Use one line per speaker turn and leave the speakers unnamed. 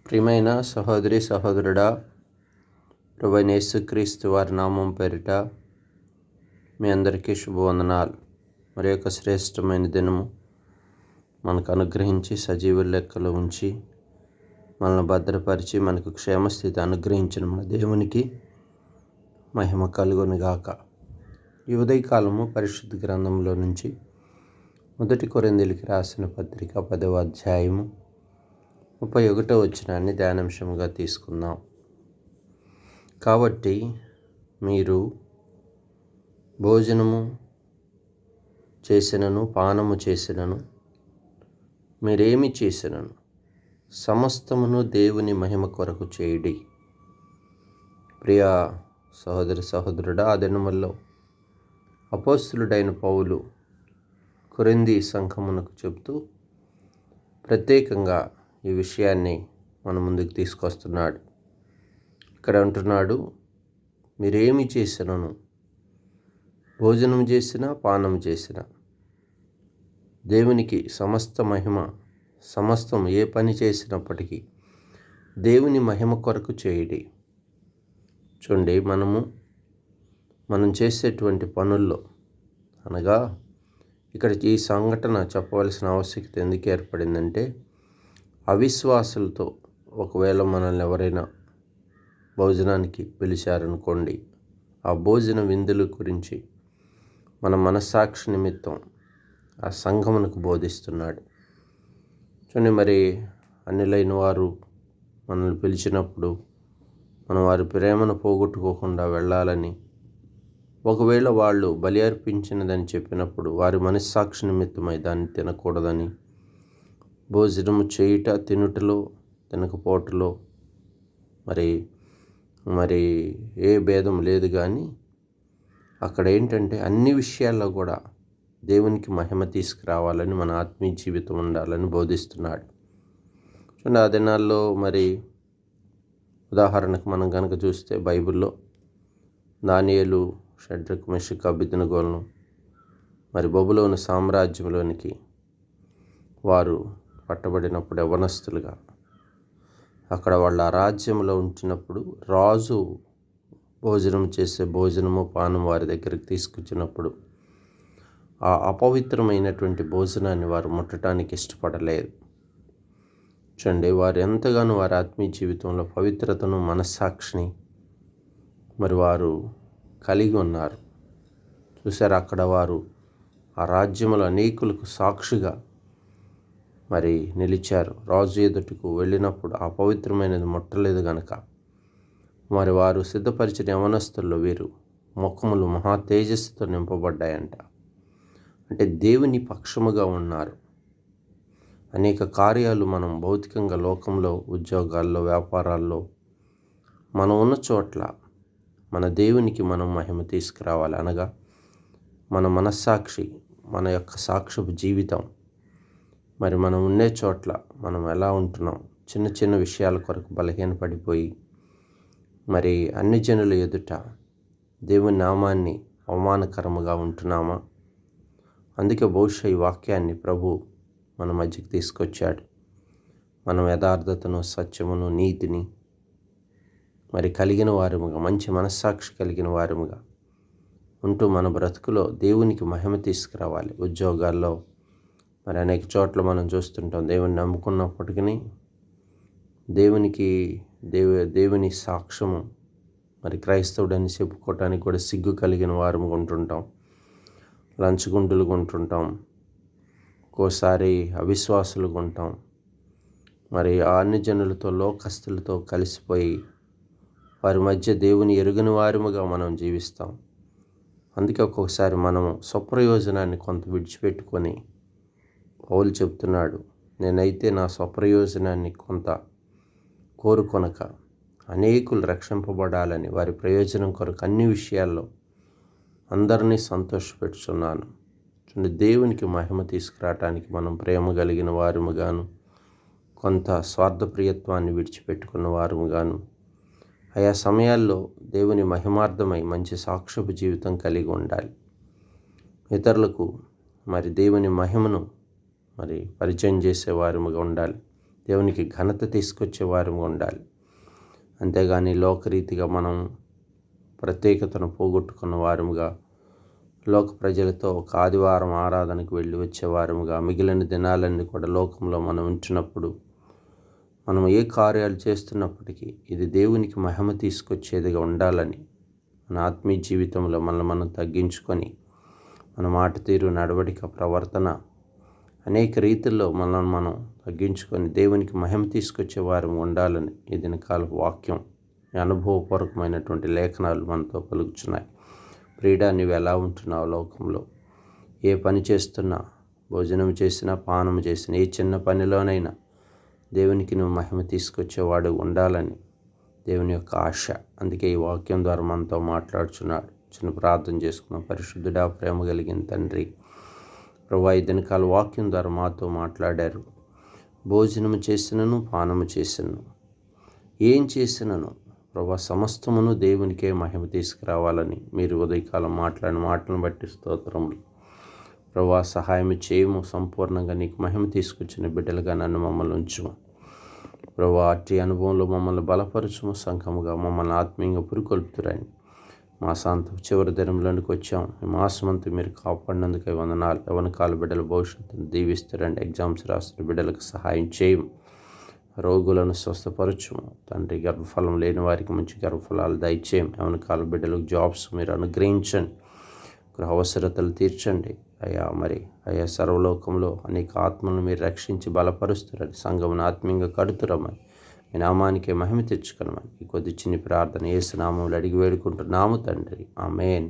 ప్రియమైన సహోదరి సహోదరుడా, ప్రభువైన యేసుక్రీస్తు వారి నామం పేరిట మీ అందరికీ శుభవందనాలు. మరి యొక్క శ్రేష్టమైన దినము మనకు అనుగ్రహించి సజీవ లెక్కలో ఉంచి మనల్ని భద్రపరిచి మనకు క్షేమస్థితి అనుగ్రహించిన మన దేవునికి మహిమ కలుగునుగాక. ఈ ఉదయకాలము పరిశుద్ధ గ్రంథంలో నుంచి 1 కొరింథీయులకు రాసిన పత్రిక 10వ అధ్యాయము 31వ వచనాన్ని ధ్యానాంశంగా తీసుకుందాం. కాబట్టి మీరు భోజనము చేసినను పానము చేసినను మీరేమి చేసినను సమస్తమును దేవుని మహిమ కొరకు చేయుడి. ప్రియ సహోదరి సహోదరుడా, ఆ దినముల్లో అపోస్తలుడైన పౌలు కొరింథీ సంఘమునకు చెబుతూ ప్రత్యేకంగా ఈ విషయాన్ని మన ముందుకు తీసుకొస్తున్నాడు. ఇక్కడ అంటున్నాడు, మీరేమి చేసినను భోజనం చేసినా పానం చేసినా దేవునికి సమస్త మహిమ, సమస్తం ఏ పని చేసినప్పటికీ దేవుని మహిమ కొరకు చేయుడి. చూడండి, మనం చేసేటువంటి పనుల్లో అనగా ఇక్కడ ఈ సంఘటన చెప్పవలసిన ఆవశ్యకత ఎందుకు ఏర్పడిందంటే, అవిశ్వాసులతో ఒకవేళ మనల్ని ఎవరైనా భోజనానికి పిలిచారనుకోండి, ఆ భోజన విందుల గురించి మన మనస్సాక్షి నిమిత్తం ఆ సంఘమునకు బోధిస్తున్నాడు. చూడండి, మరి అన్యులైన వారు మనల్ని పిలిచినప్పుడు మనం వారి ప్రేమను పోగొట్టుకోకుండా వెళ్ళాలని, ఒకవేళ వాళ్ళు బలి అర్పించినదని చెప్పినప్పుడు వారి మనస్సాక్షి నిమిత్తమై దాన్ని తినకూడదని, భోజనము చేయుట తినుటలో తినకపోవటలో మరి ఏ భేదం లేదు. కానీ అక్కడ ఏంటంటే అన్ని విషయాల్లో కూడా దేవునికి మహిమ తీసుకురావాలని, మన ఆత్మీయ జీవితం ఉండాలని బోధిస్తున్నాడు. చూడండి, ఆ దినాల్లో మరి ఉదాహరణకు మనం కనుక చూస్తే బైబిల్లో దానియేలు, షడ్రకు, మెషకు, అబేద్నెగోలను మరి బబులోను సామ్రాజ్యంలోనికి వారు పట్టబడినప్పుడు యవ్వనస్తులుగా అక్కడ వాళ్ళ రాజ్యంలో ఉంచినప్పుడు రాజు భోజనం చేసే భోజనము పానం వారి దగ్గరికి తీసుకొచ్చినప్పుడు ఆ అపవిత్రమైనటువంటి భోజనాన్ని వారు ముట్టడానికి ఇష్టపడలేదు. చూడండి, వారు ఎంతగానో వారి ఆత్మీయ జీవితంలో పవిత్రతను, మనస్సాక్షిని మరి వారు కలిగి ఉన్నారు. చూసారు, అక్కడ వారు ఆ రాజ్యంలో అనేకులకు సాక్షిగా మరి నిలిచారు. రాజు ఎదుటకు వెళ్ళినప్పుడు ఆ పవిత్రమైనది ముట్టలేదు గనక మరి వారు సిద్ధపరిచిన యవనస్తుల్లో వీరు ముఖములు మహా తేజస్సుతో నింపబడ్డాయంట. అంటే దేవుని పక్షముగా ఉన్నారు. అనేక కార్యాలు మనం భౌతికంగా లోకంలో, ఉద్యోగాల్లో, వ్యాపారాల్లో మనం ఉన్న చోట్ల మన దేవునికి మనం మహిమ తీసుకురావాలి. అనగా మన మనస్సాక్షి, మన యొక్క సాక్ష్యపు జీవితం, మరి మనం ఉండే చోట్ల మనం ఎలా ఉంటున్నాం, చిన్న చిన్న విషయాల కొరకు బలహీనపడిపోయి మరి అన్ని జనుల ఎదుట దేవుని నామాన్ని అవమానకరముగా ఉంటున్నామా? అందుకే బహుశా ఈ వాక్యాన్ని ప్రభు మన మధ్యకి తీసుకొచ్చాడు. మనం యథార్థతను, సత్యమును, నీతిని మరి కలిగిన వారముగా, మంచి మనస్సాక్షి కలిగిన వారముగా ఉంటూ మన బ్రతుకులో దేవునికి మహిమ తీసుకురావాలి. ఉద్యోగాల్లో మరి అనేక చోట్ల మనం చూస్తుంటాం, దేవుని నమ్ముకున్నప్పటికీ దేవుని సాక్ష్యము మరి క్రైస్తవుడని చెప్పుకోవటానికి కూడా సిగ్గు కలిగిన వారు ఉంటుంటాం, లంచగొండులుగా ఉంటుంటాం, ఒక్కోసారి అవిశ్వాసులుగా ఉంటాం. మరి అన్ని జనులతో, లోకస్తులతో కలిసిపోయి వారి మధ్య దేవుని ఎరుగని వారముగా మనం జీవిస్తాం. అందుకే ఒక్కొక్కసారి మనము స్వప్రయోజనాన్ని కొంత విడిచిపెట్టుకొని, పౌలు చెప్తున్నాడు, నేనైతే నా స్వప్రయోజనాన్ని కొంత కోరుకొనక అనేకులు రక్షింపబడాలని వారి ప్రయోజనం కొరకు అన్ని విషయాల్లో అందరినీ సంతోషపెట్టుచున్నాను. దేవునికి మహిమ తీసుకురావటానికి మనం ప్రేమ కలిగిన వారముగాను, కొంత స్వార్థప్రియత్వాన్ని విడిచిపెట్టుకున్న వారముగాను ఆయా సమయాల్లో దేవుని మహిమార్థమై మంచి సాక్ష్యపు జీవితం కలిగి ఉండాలి. ఇతరులకు మరి దేవుని మహిమను మరి పరిచయం చేసేవారముగా ఉండాలి. దేవునికి ఘనత తీసుకొచ్చే వారిగా ఉండాలి. అంతేగాని లోకరీతిగా మనం ప్రత్యేకతను పోగొట్టుకున్న వారముగా, లోక ప్రజలతో ఒక ఆదివారం ఆరాధనకు వెళ్ళి వచ్చేవారముగా, మిగిలిన దినాలన్నీ కూడా లోకంలో మనం ఉంటున్నప్పుడు, మనం ఏ కార్యాలు చేస్తున్నప్పటికీ ఇది దేవునికి మహిమ తీసుకొచ్చేదిగా ఉండాలని, మన ఆత్మీయ జీవితంలో మనల్ని మనం తగ్గించుకొని, మన మాట తీరు, నడవడిక, ప్రవర్తన అనేక రీతుల్లో మనల్ని మనం తగ్గించుకొని దేవునికి మహిమ తీసుకొచ్చే వారు ఉండాలని ఈ దినకాల వాక్యం, అనుభవపూర్వకమైనటువంటి లేఖనాలు మనతో పలుకుతున్నాయి. ప్రియుడా, నువ్వు ఎలా ఉంటున్నావు లోకంలో? ఏ పని చేస్తున్నా, భోజనం చేసినా, పానం చేసినా, ఏ చిన్న పనిలోనైనా దేవునికి నువ్వు మహిమ తీసుకొచ్చేవాడు ఉండాలని దేవుని యొక్క ఆశ. అందుకే ఈ వాక్యం ద్వారా మనతో మాట్లాడుచున్నాడు. చిన్న ప్రార్థన చేసుకున్నాం. పరిశుద్ధుడా, ప్రేమ కలిగిన తండ్రి, ప్రభువా, ఈ దినకాల వాక్యం ద్వారా మాతో మాట్లాడారు. భోజనము చేసినను, పానము చేసినను, ఏం చేసినను ప్రభువా సమస్తమును దేవునికే మహిమ తీసుకురావాలని మీరు ఉదయకాలం మాట్లాడిన మాటలను బట్టి స్తోత్రములు. ప్రభువా, సహాయం చేయము. సంపూర్ణంగా నీకు మహిమ తీసుకొచ్చిన బిడ్డలుగా నన్ను మమ్మల్ని ఉంచుము. ప్రభువా, అట్టి అనుభవంలో మమ్మల్ని బలపరచుము. సంఘముగా మమ్మల్ని ఆత్మీయంగా పురికొల్పుతురని మాసాంతం చివరి దినంలోనికి వచ్చాం. ఈ మాసమంతా మీరు కాపాడినందుకే వందనాలు. యవ్వనకాల బిడ్డల భవిష్యత్తును దీవిస్తారండి. ఎగ్జామ్స్ రాస్తున్న బిడ్డలకు సహాయం చేయము. రోగులను స్వస్థపరచుము తండ్రి. గర్భఫలం లేని వారికి మంచి గర్భఫలాలు దయచేయం. యవ్వనకాల బిడ్డలకు జాబ్స్ మీరు అనుగ్రహించండి. గృహ అవసరతలు తీర్చండి అయ్యా సర్వలోకంలో అనేక ఆత్మలను మీరు రక్షించి బలపరుస్తారని, సంఘమును ఆత్మీయంగా కడుతురమని, మీ నామానికే మహిమ తెచ్చుకునమని ఈ కొద్ది చిన్ని ప్రార్థన యేసు నామములో అడిగి వేడుకుంటున్నాము తండ్రి. ఆమేన్.